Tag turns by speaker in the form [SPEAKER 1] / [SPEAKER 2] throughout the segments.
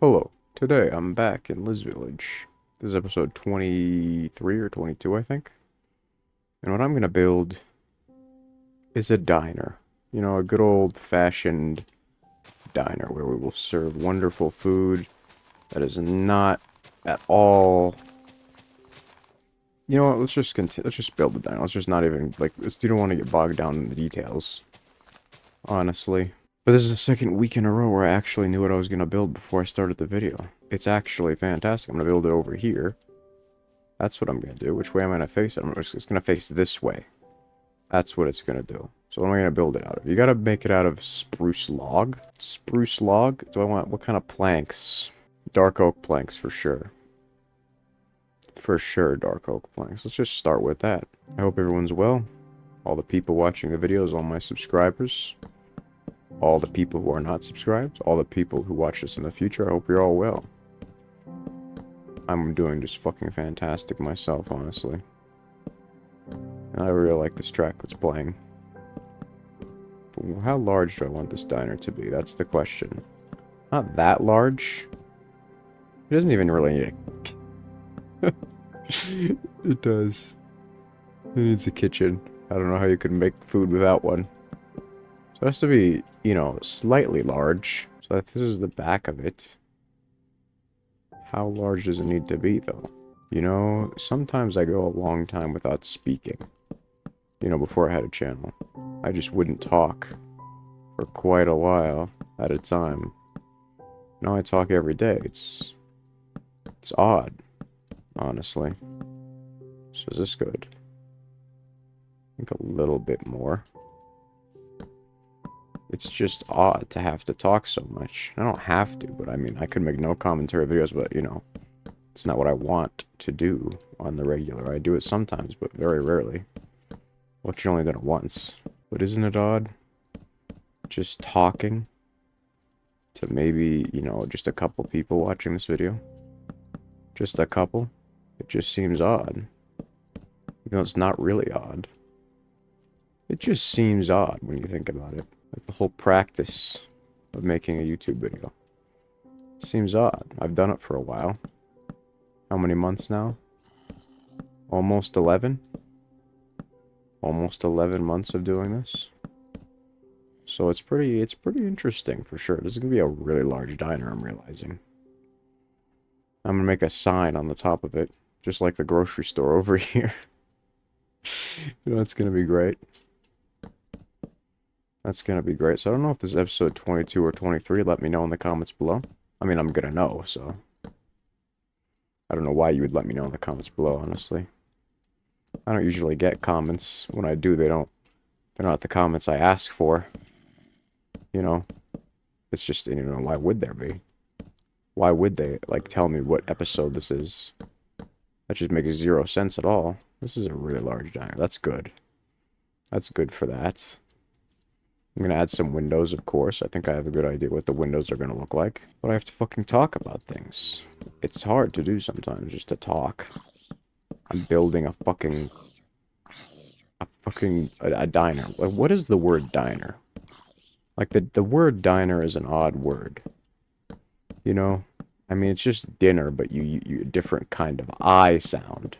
[SPEAKER 1] Hello. Today I'm back in Liz Village. This is episode 23 or 22, I think. And what I'm gonna build is a diner. You know, a good old-fashioned diner where we will serve wonderful food that is not at all. You know what? Let's just continue. Let's just build the diner. Let's just not even like. You don't want to get bogged down in the details, honestly. But this is the second week in a row where I actually knew what I was gonna build before I started the video. It's actually fantastic. I'm gonna build it over here. That's what I'm going to do. Which way am I going to face it? It's going to face this way. That's what it's going to do. So what am I going to build it out of? You got to make it out of spruce log. Spruce log? Do I want... What kind of planks? Dark oak planks for sure. For sure, dark oak planks. Let's just start with that. I hope everyone's well. All the people watching the videos, all my subscribers. All the people who are not subscribed. All the people who watch this in the future. I hope you're all well. I'm doing just fucking fantastic myself, honestly. And I really like this track that's playing. But how large do I want this diner to be? That's the question. Not that large. It doesn't even really need a... It does. It needs a kitchen. I don't know how you can make food without one. So it has to be, you know, slightly large. So if this is the back of it. How large does it need to be, though? You know, sometimes I go a long time without speaking. You know, before I had a channel. I just wouldn't talk for quite a while at a time. Now I talk every day. It's odd, honestly. So is this good? I think a little bit more. It's just odd to have to talk so much. I don't have to, but I mean, I could make no commentary videos, but, you know, it's not what I want to do on the regular. I do it sometimes, but very rarely. Well, you only done it once. But isn't it odd? Just talking to maybe, you know, just a couple people watching this video. Just a couple. It just seems odd. Even though it's not really odd. It just seems odd when you think about it. Like the whole practice of making a YouTube video. Seems odd. I've done it for a while. How many months now? Almost 11? Almost 11 months of doing this. So it's pretty interesting for sure. This is going to be a really large diner, I'm realizing. I'm going to make a sign on the top of it, just like the grocery store over here. You know, that's going to be great. That's going to be great. So I don't know if this is episode 22 or 23. Let me know in the comments below. I mean, I'm going to know, so. I don't know why you would let me know in the comments below, honestly. I don't usually get comments. When I do, they're not the comments I ask for. You know, it's just, you know, why would there be? Why would they, like, tell me what episode this is? That just makes zero sense at all. This is a really large diner. That's good. That's good for that. I'm gonna add some windows, of course. I think I have a good idea what the windows are gonna look like. But I have to fucking talk about things. It's hard to do sometimes, just to talk. I'm building a fucking... a diner. Like, what is the word diner? Like, the word diner is an odd word. You know? I mean, it's just dinner, but you different kind of I sound.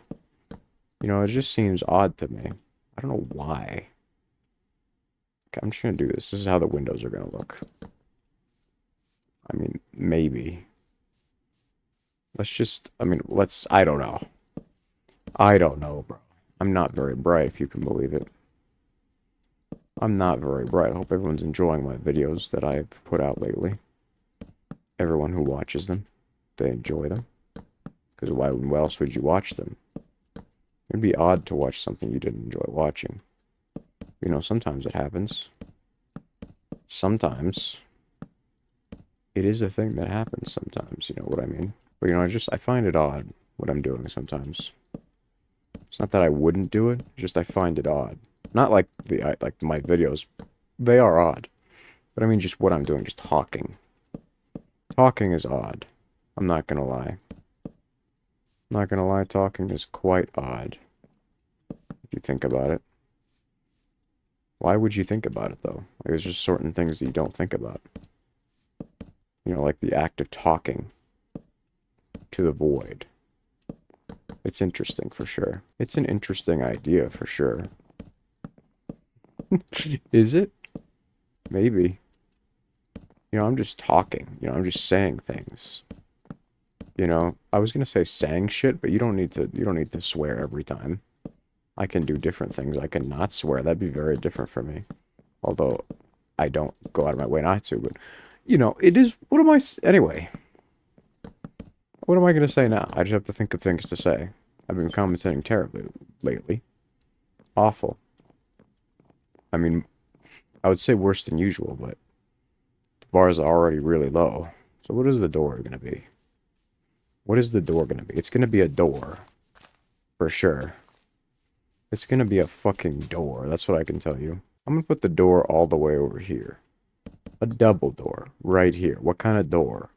[SPEAKER 1] You know, it just seems odd to me. I don't know why. Okay, I'm just gonna do this. This is how the windows are gonna look. I mean, maybe. Let's just, I mean, I don't know. I don't know, bro. I'm not very bright, if you can believe it. I'm not very bright. I hope everyone's enjoying my videos that I've put out lately. Everyone who watches them, they enjoy them. Because why else would you watch them? It'd be odd to watch something you didn't enjoy watching. You know, sometimes it happens. Sometimes. It is a thing that happens sometimes, you know what I mean? But, you know, I find it odd what I'm doing sometimes. It's not that I wouldn't do it, just I find it odd. Not like like my videos. They are odd. But I mean just what I'm doing, just talking. Talking is odd. I'm not gonna lie. I'm not gonna lie, talking is quite odd. If you think about it. Why would you think about it, though? Like, there's just certain things that you don't think about. You know, like the act of talking to the void. It's interesting for sure. It's an interesting idea for sure. Is it? Maybe. You know, I'm just talking. You know, I'm just saying things. You know, I was gonna say saying shit, but you don't need to swear every time. I can do different things. I can not swear. That'd be very different for me. Although I don't go out of my way not to, but you know, it is what am I anyway? What am I gonna say now? I just have to think of things to say. I've been commentating terribly lately. Awful. I mean, I would say worse than usual, but the bars are already really low. So what is the door gonna be? What is the door gonna be? It's gonna be a door. For sure. It's gonna be a fucking door. That's what I can tell you. I'm gonna put the door all the way over here. A double door. Right here. What kind of door?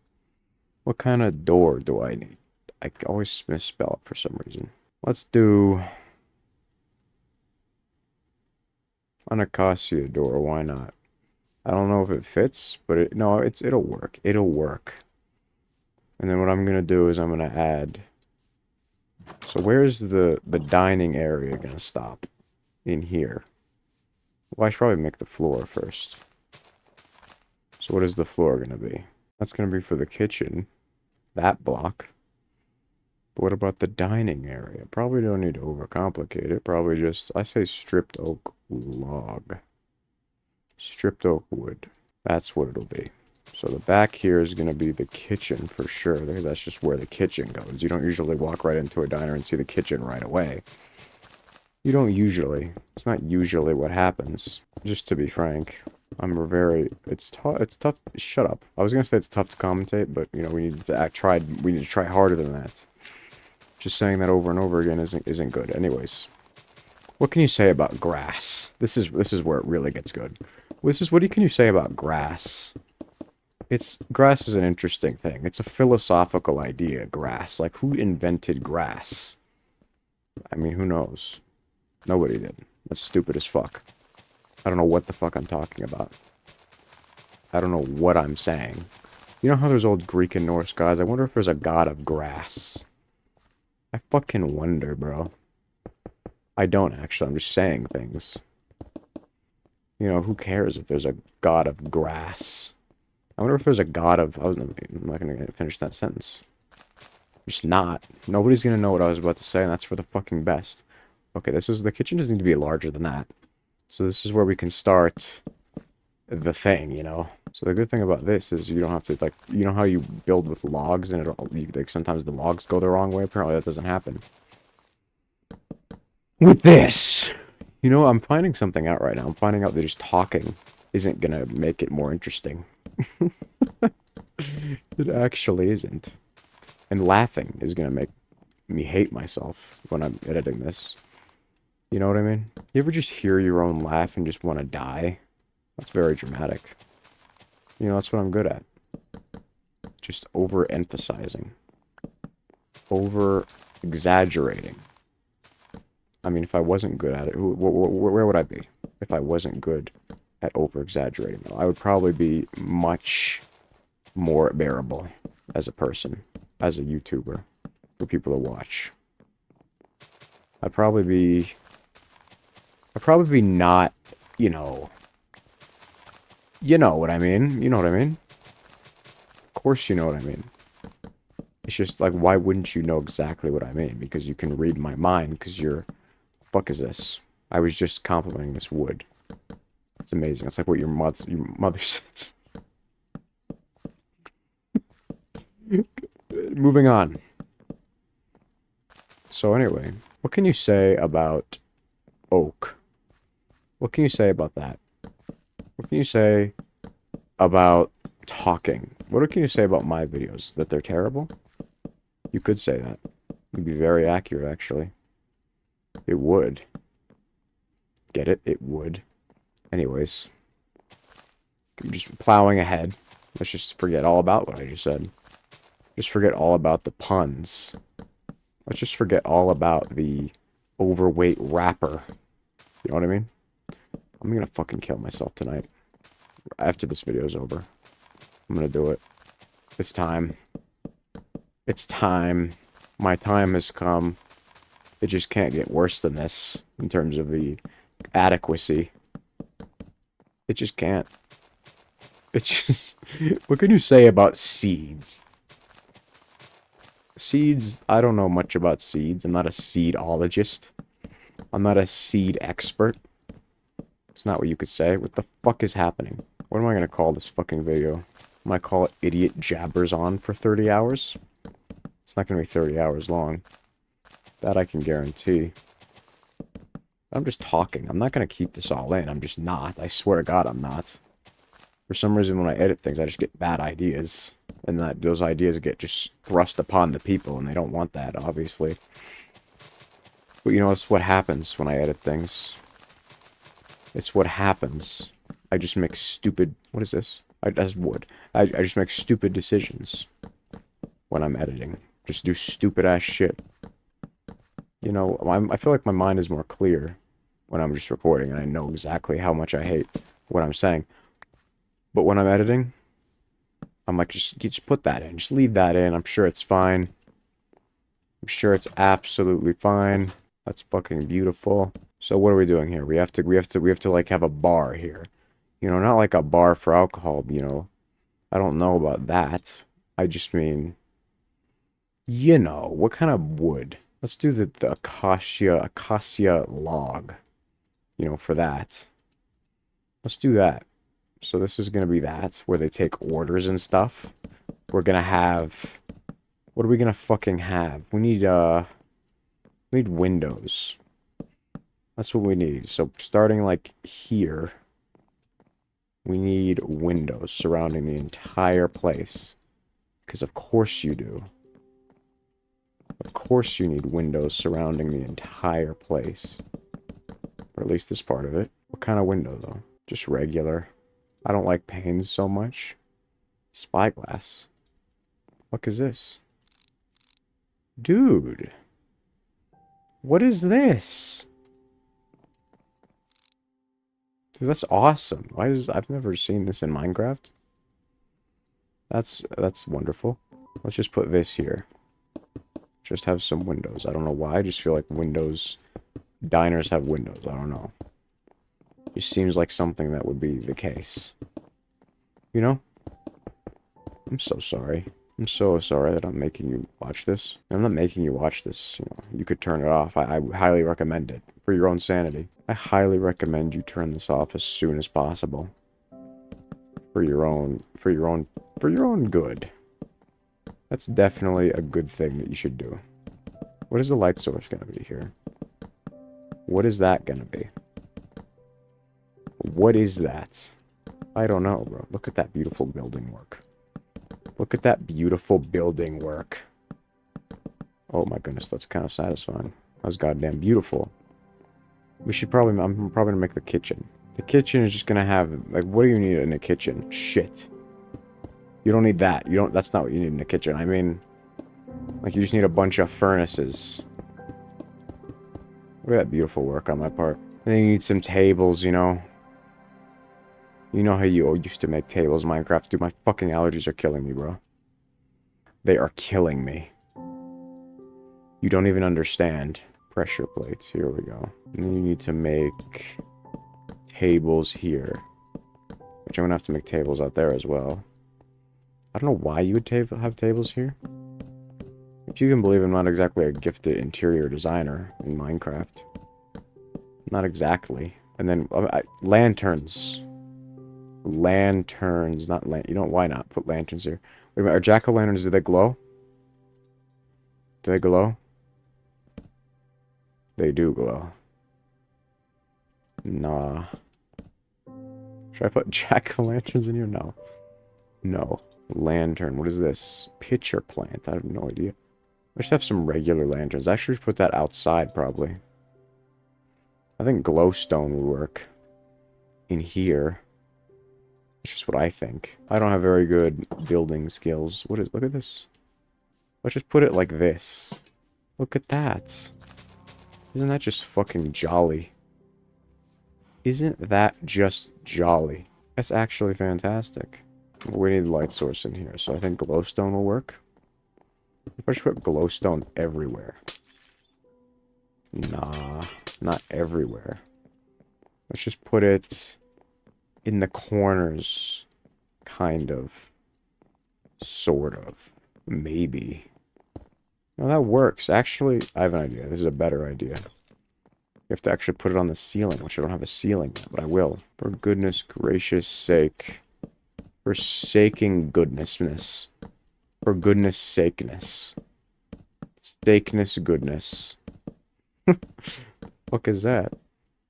[SPEAKER 1] What kind of door do I need? I always misspell it for some reason. Let's do an Acacia door. Why not? I don't know if it fits, but no, it'll work. It'll work. And then what I'm gonna do is I'm gonna add. So where's the dining area gonna stop? In here. Well, I should probably make the floor first. So what is the floor gonna be? That's gonna be for the kitchen. That block. But what about the dining area? Probably don't need to overcomplicate it. Probably just, I say stripped oak log. Stripped oak wood. That's what it'll be. So the back here is going to be the kitchen for sure, because that's just where the kitchen goes. You don't usually walk right into a diner and see the kitchen right away. You don't usually. It's not usually what happens. Just to be frank, it's tough. Shut up. I was going to say it's tough to commentate, but you know, we need to try harder than that. Just saying that over and over again isn't good. Anyways, what can you say about grass? This is where it really gets good. What can you say about grass? Grass is an interesting thing. It's a philosophical idea, grass. Like, who invented grass? I mean, who knows? Nobody did. That's stupid as fuck. I don't know what the fuck I'm talking about. I don't know what I'm saying. You know how there's old Greek and Norse gods? I wonder if there's a god of grass. I fucking wonder, bro. I don't, actually. I'm just saying things. You know, who cares if there's a god of grass? I wonder if there's a god of... I'm not going to finish that sentence. Just not. Nobody's going to know what I was about to say, and that's for the fucking best. Okay, the kitchen doesn't need to be larger than that. So this is where we can start the thing, you know? So the good thing about this is you don't have to, like, you know how you build with logs and like, sometimes the logs go the wrong way? Apparently that doesn't happen. With this! You know, I'm finding something out right now. I'm finding out that just talking isn't gonna make it more interesting. It actually isn't. And laughing is gonna make me hate myself when I'm editing this. You know what I mean? You ever just hear your own laugh and just want to die? That's very dramatic. You know, that's what I'm good at. Just overemphasizing. Over-exaggerating. I mean, if I wasn't good at it, where would I be? If I wasn't good at over-exaggerating. I would probably be much more bearable as a person, as a YouTuber, for people to watch. I'd probably be not, you know what I mean. You know what I mean. Of course you know what I mean. It's just like, why wouldn't you know exactly what I mean? Because you can read my mind, because you're... Fuck is this? I was just complimenting this wood. It's amazing. It's like what your mother said. Moving on. So anyway, what can you say about oak? What can you say about that? What can you say about talking? What can you say about my videos? That they're terrible? You could say that. It'd be very accurate, actually. It would. Get it? It would. Anyways. Just plowing ahead. Let's just forget all about what I just said. Just forget all about the puns. Let's just forget all about the overweight rapper. You know what I mean? I'm gonna fucking kill myself tonight. After this video's over. I'm gonna do it. It's time. It's time. My time has come. It just can't get worse than this in terms of the adequacy. It just can't. It just... What can you say about seeds? Seeds, I don't know much about seeds. I'm not a seedologist. I'm not a seed expert. It's not what you could say. What the fuck is happening? What am I gonna call this fucking video? I'm gonna call it Idiot Jabbers On for 30 hours? It's not gonna be 30 hours long. That I can guarantee. I'm just talking. I'm not gonna keep this all in. I'm just not. I swear to God, I'm not. For some reason, when I edit things, I just get bad ideas. And those ideas get just thrust upon the people, and they don't want that, obviously. But you know, it's what happens when I edit things. It's what happens. I just make stupid... What is this? That's wood. I just make stupid decisions when I'm editing. Just do stupid-ass shit. You know, I feel like my mind is more clear when I'm just recording, and I know exactly how much I hate what I'm saying. But when I'm editing, I'm like, just put that in. Just leave that in. I'm sure it's fine. I'm sure it's absolutely fine. That's fucking beautiful. So what are we doing here? We have to like have a bar here. You know, not like a bar for alcohol, you know. I don't know about that. I just mean, you know, what kind of wood? Let's do the acacia log. You know, for that. Let's do that. So this is going to be that, where they take orders and stuff. We're going to have... What are we going to fucking have? We need windows. That's what we need. So starting, like, here, we need windows surrounding the entire place. Because of course you do. Of course you need windows surrounding the entire place. Or at least this part of it. What kind of window, though? Just regular. I don't like panes so much. Spyglass. What is this? Dude. What is this? Dude, that's awesome. I've never seen this in Minecraft. That's wonderful. Let's just put this here. Just have some windows. I don't know why. I just feel like windows... Diners have windows. I don't know. It seems like something that would be the case. You know? I'm so sorry. I'm so sorry that I'm making you watch this. I'm not making you watch this, you know. You could turn it off. I highly recommend it. For your own sanity. I highly recommend you turn this off as soon as possible. For your own good. That's definitely a good thing that you should do. What is the light source gonna be here? What is that gonna be? What is that? I don't know, bro. Look at that beautiful building work. Look at that beautiful building work. Oh my goodness, that's kind of satisfying. That was goddamn beautiful. We should probably... I'm probably gonna make the kitchen. The kitchen is just gonna have... Like, what do you need in a kitchen? Shit. You don't need that. You don't... That's not what you need in a kitchen. I mean... Like, you just need a bunch of furnaces. Look at that beautiful work on my part. And then you need some tables, you know. You know how you used to make tables in Minecraft? Dude, my fucking allergies are killing me, bro. They are killing me. You don't even understand. Pressure plates. Here we go. And then you need to make tables here. Which I'm gonna have to make tables out there as well. I don't know why you would have tables here. If you can believe I'm not exactly a gifted interior designer in Minecraft. Not exactly. And then lanterns. Lanterns, not you know, why not put lanterns here? Wait a minute, are jack-o'-lanterns, do they glow? Do they glow? They do glow. Nah. Should I put jack-o'-lanterns in here? No. No. Lantern, what is this? Pitcher plant, I have no idea. I should have some regular lanterns. I should put that outside, probably. I think glowstone would work. In here. It's just what I think. I don't have very good building skills. Look at this. Let's just put it like this. Look at that. Isn't that just fucking jolly? Isn't that just jolly? That's actually fantastic. We need light source in here, so I think glowstone will work. If I should put glowstone everywhere. Nah, not everywhere. Let's just put it in the corners, kind of. Sort of. Maybe. No, that works. Actually, I have an idea. This is a better idea. You have to actually put it on the ceiling, which I don't have a ceiling yet, but I will. For goodness gracious sake. Forsaking goodnessness. For goodness sakeness. Sakeness goodness. What is that?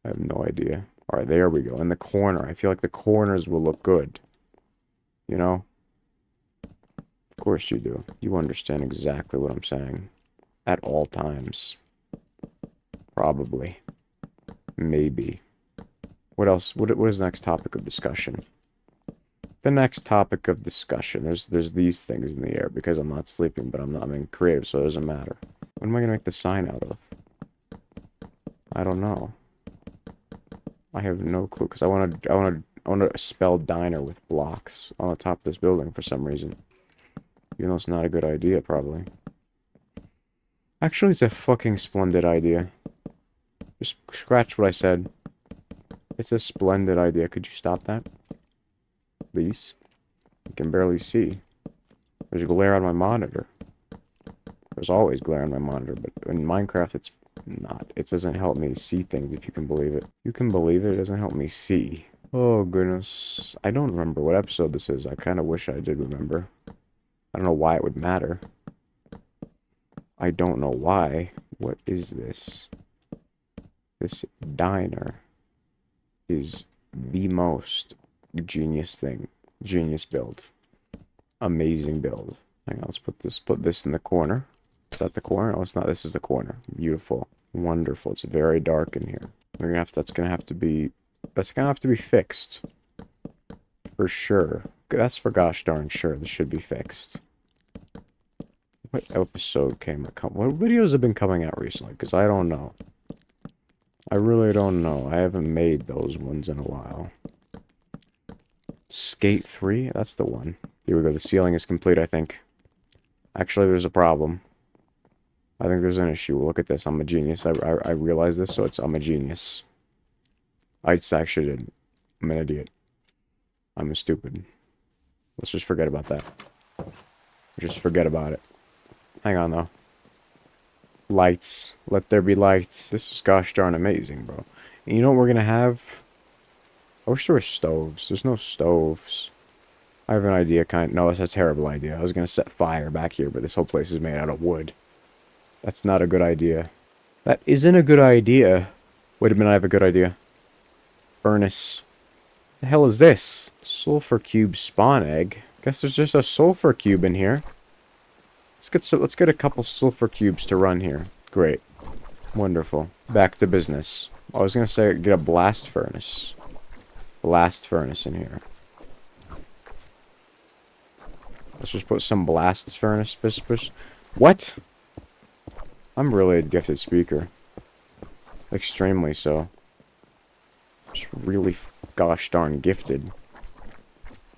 [SPEAKER 1] I have no idea. Alright, there we go. In the corner. I feel like the corners will look good. You know? Of course you do. You understand exactly what I'm saying. At all times. Probably. Maybe. What else? What is the next topic of discussion? The next topic of discussion. There's these things in the air because I'm not sleeping, but I'm being creative, so it doesn't matter. What am I gonna make the sign out of? I don't know. I have no clue because I want to spell diner with blocks on the top of this building for some reason. Even though it's not a good idea, probably. Actually, it's a fucking splendid idea. Just scratch what I said. It's a splendid idea. Could you stop that? Please? I can barely see. There's glare on my monitor. There's always glare on my monitor, but in Minecraft it's not. It doesn't help me see things, if you can believe it. You can believe it, it doesn't help me see. Oh, goodness. I don't remember what episode this is. I kind of wish I did remember. I don't know why it would matter. I don't know why. What is this? This diner is the most genius thing. Genius build. Amazing build. Hang on, let's put this in the corner. Is that the corner? Oh, it's not. This is the corner. Beautiful. Wonderful. It's very dark in here. That's gonna have to be fixed. For sure. That's for gosh darn sure. This should be fixed. What episode what videos have been coming out recently? Because I don't know. I really don't know. I haven't made those ones in a while. Skate 3? That's the one. Here we go. The ceiling is complete, I think. Actually, there's a problem. I think there's an issue. Look at this. I'm a genius. I realize this, so I'm a genius. I actually didn't. I'm an idiot. I'm a stupid. Let's just forget about that. Just forget about it. Hang on, though. Lights. Let there be lights. This is gosh darn amazing, bro. And you know what we're gonna have? I wish there were stoves. There's no stoves. I have an idea, No, that's a terrible idea. I was gonna set fire back here, but this whole place is made out of wood. That's not a good idea. That isn't a good idea. Wait a minute, I have a good idea. Furnace. The hell is this? Sulfur cube spawn egg. Guess there's just a sulfur cube in here. Let's get a couple sulfur cubes to run here. Great. Wonderful. Back to business. I was gonna say get a blast furnace. Blast furnace in here. Let's just put some blast furnace. What? I'm really a gifted speaker. Extremely so. Just really gosh darn gifted.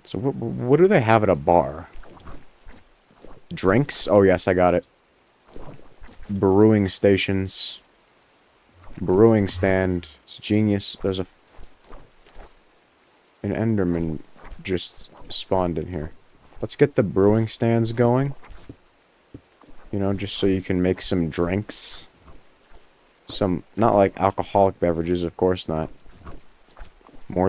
[SPEAKER 1] So what do they have at a bar? Drinks? Oh yes, I got it. Brewing stations. Brewing stand. It's genius. There's an Enderman just spawned in here. Let's get the brewing stands going. You know, just so you can make some drinks. Not like alcoholic beverages, of course not. More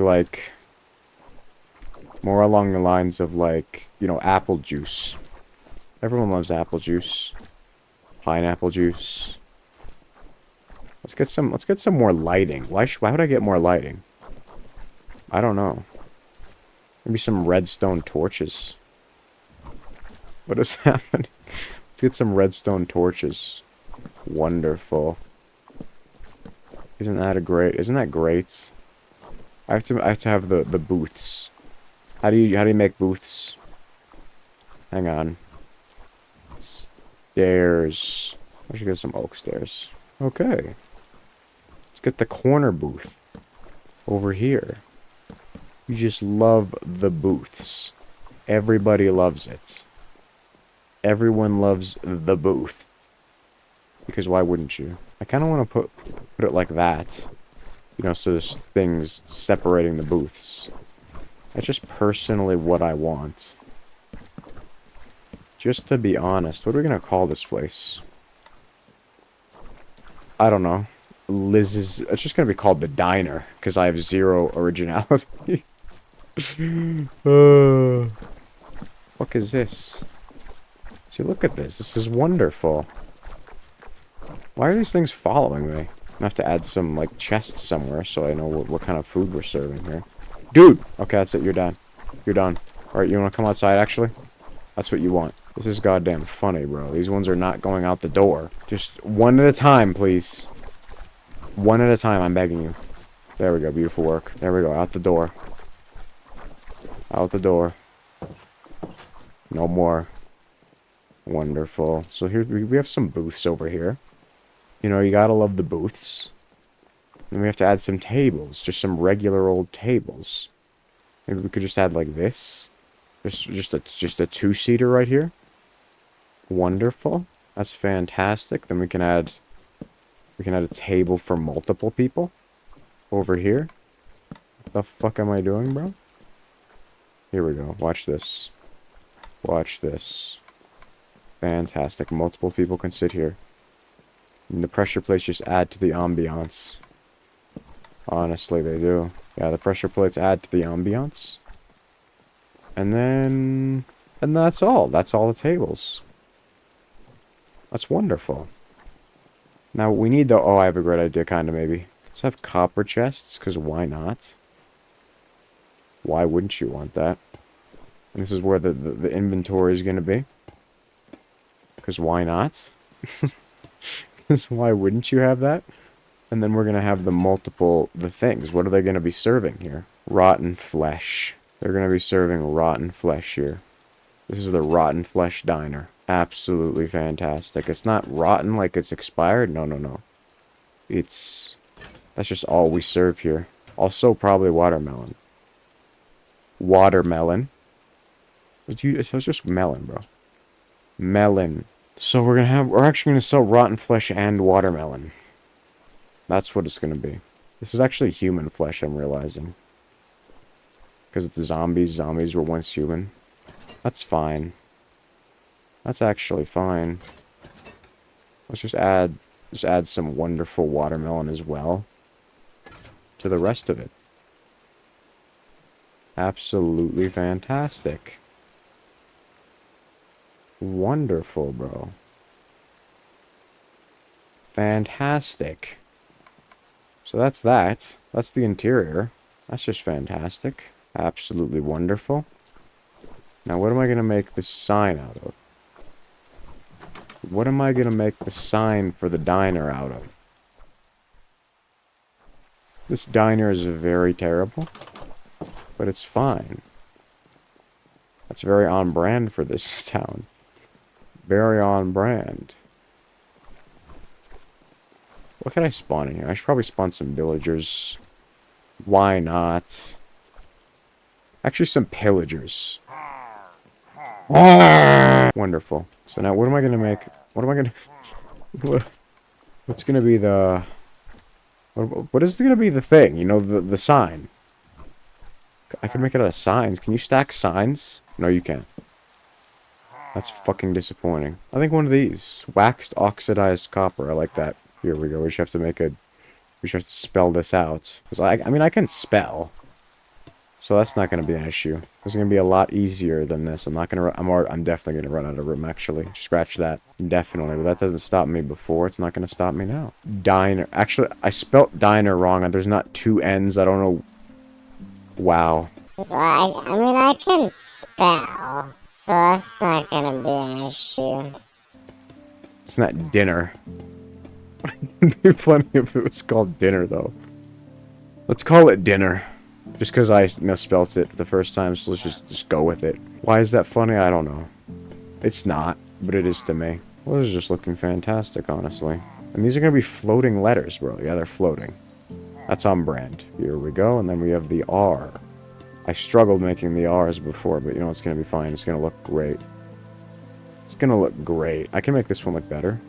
[SPEAKER 1] along the lines of like, you know, apple juice. Everyone loves apple juice. Pineapple juice. Let's get some more lighting. Why would I get more lighting? I don't know. Maybe some redstone torches. What is happening? Let's get some redstone torches. Wonderful. Isn't that great? I have to have the booths. How do you make booths? Hang on. Stairs. I should get some oak stairs. Okay. Let's get the corner booth over here. You just love the booths. Everybody loves it. Everyone loves the booth. Because why wouldn't you? I kind of want to put it like that. You know, so there's things separating the booths. That's just personally what I want. Just to be honest, what are we going to call this place? I don't know. Liz's... It's just going to be called the Diner, because I have zero originality. What is this? See, look at this. This is wonderful. Why are these things following me? I have to add some, like, chests somewhere so I know what kind of food we're serving here. Dude! Okay, that's it. You're done. You're done. Alright, you want to come outside, actually? That's what you want. This is goddamn funny, bro. These ones are not going out the door. Just one at a time, please. One at a time, I'm begging you. There we go. Beautiful work. There we go. Out the door. Out the door. No more. Wonderful. So here, we have some booths over here. You know, you gotta love the booths. Then we have to add some tables. Just some regular old tables. Maybe we could just add like this. Just a two-seater right here. Wonderful. That's fantastic. Then we can add a table for multiple people. Over here. What the fuck am I doing, bro? Here we go. Watch this. Watch this. Fantastic. Multiple people can sit here. And the pressure plates just add to the ambiance. Honestly, they do. Yeah, the pressure plates add to the ambiance. And then... And that's all. That's all the tables. That's wonderful. Now, we need the... Oh, I have a great idea, kind of, maybe. Let's have copper chests, because why not? Why wouldn't you want that? And this is where the inventory is going to be. Because why not? Because why wouldn't you have that? And then we're going to have the things. What are they going to be serving here? Rotten flesh. They're going to be serving rotten flesh here. This is the Rotten Flesh Diner. Absolutely fantastic. It's not rotten like it's expired. No, no, no. That's just all we serve here. Also, probably watermelon. Watermelon. It's just melon, bro. Melon. So we're actually gonna sell rotten flesh and watermelon. That's what it's gonna be. This is actually human flesh, I'm realizing. Because it's zombies. Zombies were once human. That's fine. That's actually fine. Let's just add some wonderful watermelon as well to the rest of it. Absolutely fantastic. Wonderful, bro. Fantastic. So that's that. That's the interior. That's just fantastic. Absolutely wonderful. Now, what am I going to make this sign out of? What am I going to make the sign for the diner out of? This diner is very terrible, but it's fine. That's very on brand for this town. Very on brand. What can I spawn in here? I should probably spawn some villagers. Why not? Actually, some pillagers. Wonderful. So now, what am I going to make? What am I going to... What's going to be the... What is going to be the thing? You know, the sign. I can make it out of signs. Can you stack signs? No, you can't. That's fucking disappointing. I think one of these. Waxed oxidized copper. I like that. Here we go. We should have to make a... We should have to spell this out. Because I mean, I can spell. So that's not going to be an issue. It's going to be a lot easier than this. I'm not going to... I'm definitely going to run out of room, actually. Scratch that. Definitely. But that doesn't stop me before. It's not going to stop me now. Diner. Actually, I spelt diner wrong. There's not two N's. I don't know... Wow.
[SPEAKER 2] So I mean, I can spell, so that's not gonna be an issue.
[SPEAKER 1] It's not dinner. It'd be funny if it was called dinner, though. Let's call it dinner. Just because I misspelt it the first time, so let's just go with it. Why is that funny? I don't know. It's not, but it is to me. Well, this is just looking fantastic, honestly. And these are gonna be floating letters, bro. Yeah, they're floating. That's on brand. Here we go, and then we have the R. I struggled making the R's before, but you know, it's gonna be fine. It's gonna look great. It's gonna look great. I can make this one look better.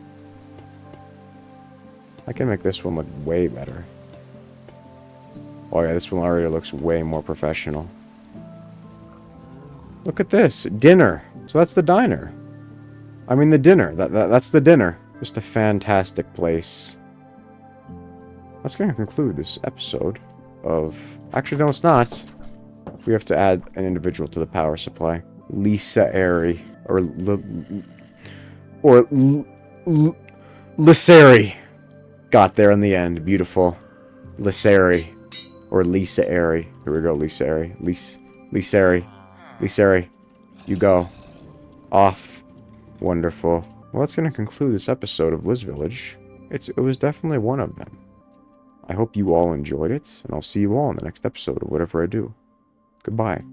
[SPEAKER 1] I can make this one look way better. Oh yeah, this one already looks way more professional. Look at this. Dinner. So that's the diner. I mean the dinner. That's the dinner. Just a fantastic place. That's going to conclude this episode of... Actually, no, it's not. We have to add an individual to the power supply. Lisa Airy. Or Lisseri. Got there in the end. Beautiful. Lisseri. Or Lisa Airy. Here we go, Lisa Airy. Lisseri. Lisseri. You go. Off. Wonderful. Well, that's going to conclude this episode of Liz Village. It was definitely one of them. I hope you all enjoyed it, and I'll see you all in the next episode of whatever I do. Goodbye.